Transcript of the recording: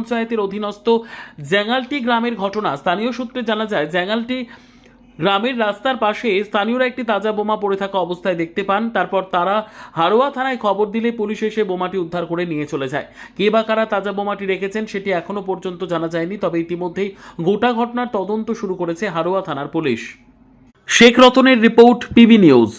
পঞ্চায়েতের অধীনস্থ জ্যাঙালটি গ্রামের ঘটনা। স্থানীয় সূত্রে জানা যায়, জ্যাঙালটি গ্রামের রাস্তার পাশে স্থানীয়রা একটি তাজা বোমা পড়ে থাকা অবস্থায় দেখতে পান। তারপর তারা হারোয়া থানায় খবর দিলে পুলিশ এসে বোমাটি উদ্ধার করে নিয়ে চলে যায়। কে বা কারা তাজা বোমাটি রেখেছেন সেটি এখনো পর্যন্ত জানা যায়নি, তবে ইতিমধ্যেই গোটা ঘটনার তদন্ত শুরু করেছে হারোয়া থানার পুলিশ। শেখ রতনের রিপোর্ট, পিবি নিউজ।